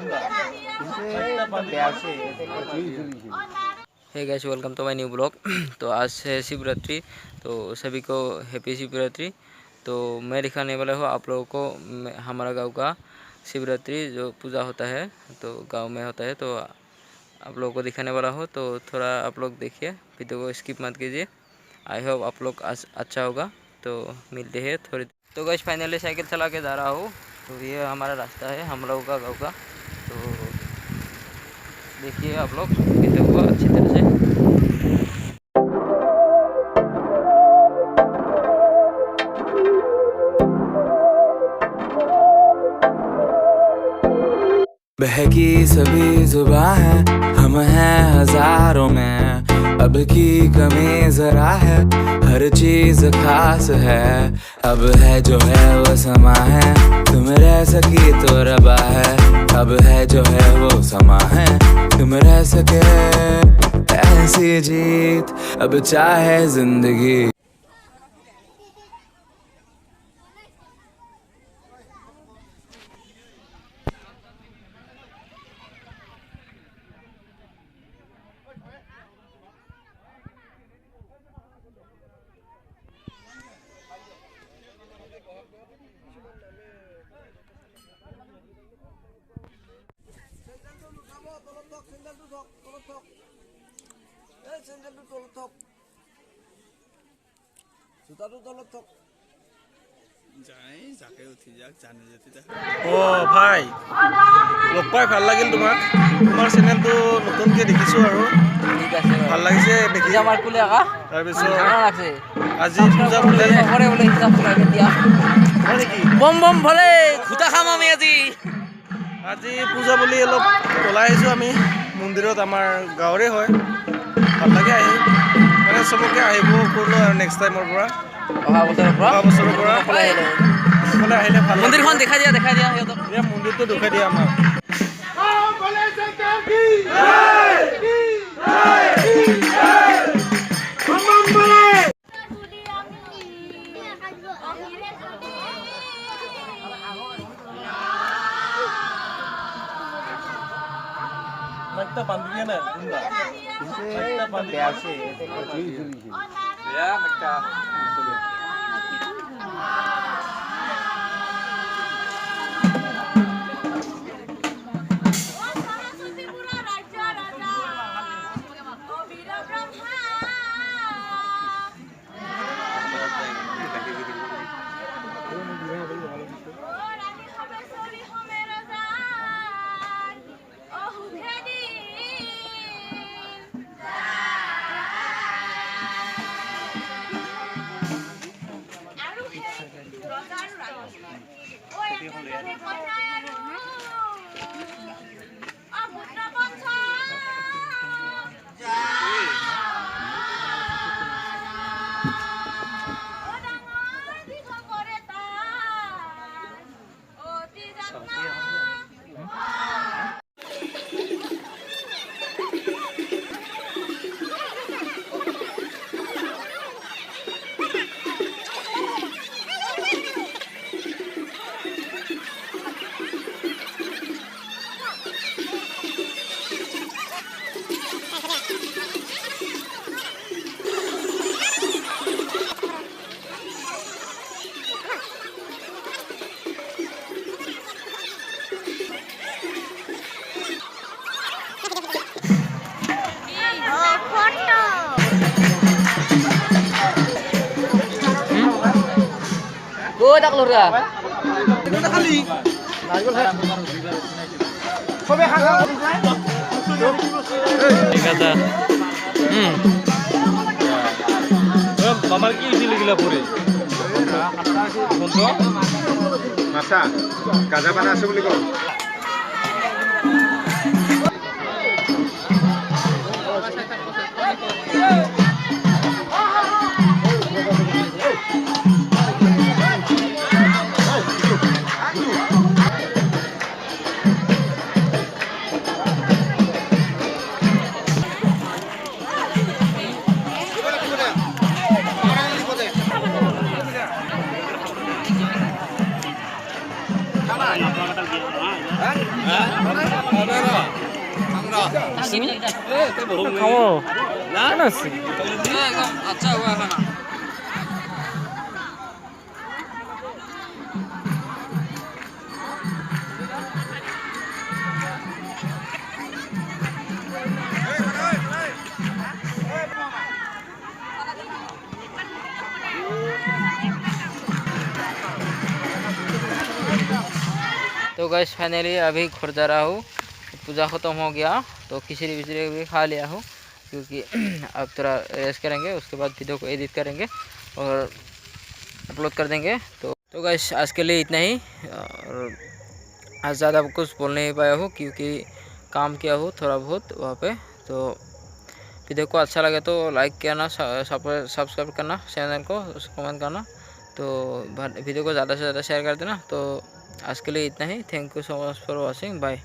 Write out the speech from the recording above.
Hey guys, welcome to my new blog. तो आज है शिवरात्रि, तो सभी को हैप्पी शिवरात्रि। तो मैं दिखाने वाला हूँ आप लोगों को हमारा गांव का शिवरात्रि जो पूजा होता है, तो गांव में होता है, तो आप लोगों को दिखाने वाला हूँ। तो थोड़ा आप लोग देखिए, वीडियो को स्किप मत कीजिए। आई होप आप लोग अच्छा होगा। तो मिलते हैं थोड़ी। तो गाइस फाइनली साइकिल चला के जा रहा हूँ। तो ये हमारा रास्ता है हम लोगों का गाँव का। तो देखिए आप लोग वीडियो को अच्छी तरह से। बहकी सभी जुबां है, हम हैं हजारों में, अब की कमी जरा है, हर चीज खास है। अब है जो है वो समा है, तुम रह सकी तो रबा है। अब है जो है वो समा है, तुम रह सके ऐसी जीत, अब चाहे जिंदगी। ভাই লগ পাই ভাল লাগিল তোমাক। তোমাৰ চেনেলটো নতুনকৈ দেখিছোঁ আৰু ঠিক আছে, ভাল লাগিছে দেখি। তাৰপিছত আজি পূজা বোলে হয় নেকি? বম বম ভলে খুটা খাম আমি আজি। আজি পূজা বুলি অলপ ওলাই আহিছোঁ আমি মন্দিৰত, আমাৰ গাঁৱৰে হয়। ভাল লাগে আহি, মানে চবকে আহিব কৰিলোঁ আৰু নেক্সট টাইমৰ পৰা, অহা বছৰৰ পৰা সকলোৱে আহিলে ভাল লাগে। মন্দিৰখন দেখাই দিয়া সিহঁতক। মন্দিৰটো দেখাই দিয়া আমাক। একটা বান্ধি দিয়ে না tak lur ya. আমার কি ছিল গিলা পরে মাছা গাজা পানা আছে বুলি কও। খাবো না না अच्छा हुआ खाना तो गैस फाइनली अभी घर जा रहा हूँ। पूजा ख़त्म हो गया तो खिचड़ी विचड़ी भी खा लिया हूँ, क्योंकि अब थोड़ा रेस्ट करेंगे, उसके बाद वीडियो को एडिट करेंगे और अपलोड कर देंगे। तो गैस आज के लिए इतना ही। और आज ज़्यादा कुछ बोल नहीं पाया हूँ क्योंकि काम किया हूँ थोड़ा बहुत वहाँ पे। तो वीडियो को अच्छा लगे तो लाइक करना, सब्सक्राइब करना चैनल को, कमेंट करना, तो वीडियो को ज़्यादा से ज़्यादा शेयर कर देना। तो आज के लिए इतना ही। Thank you so much for watching. Bye.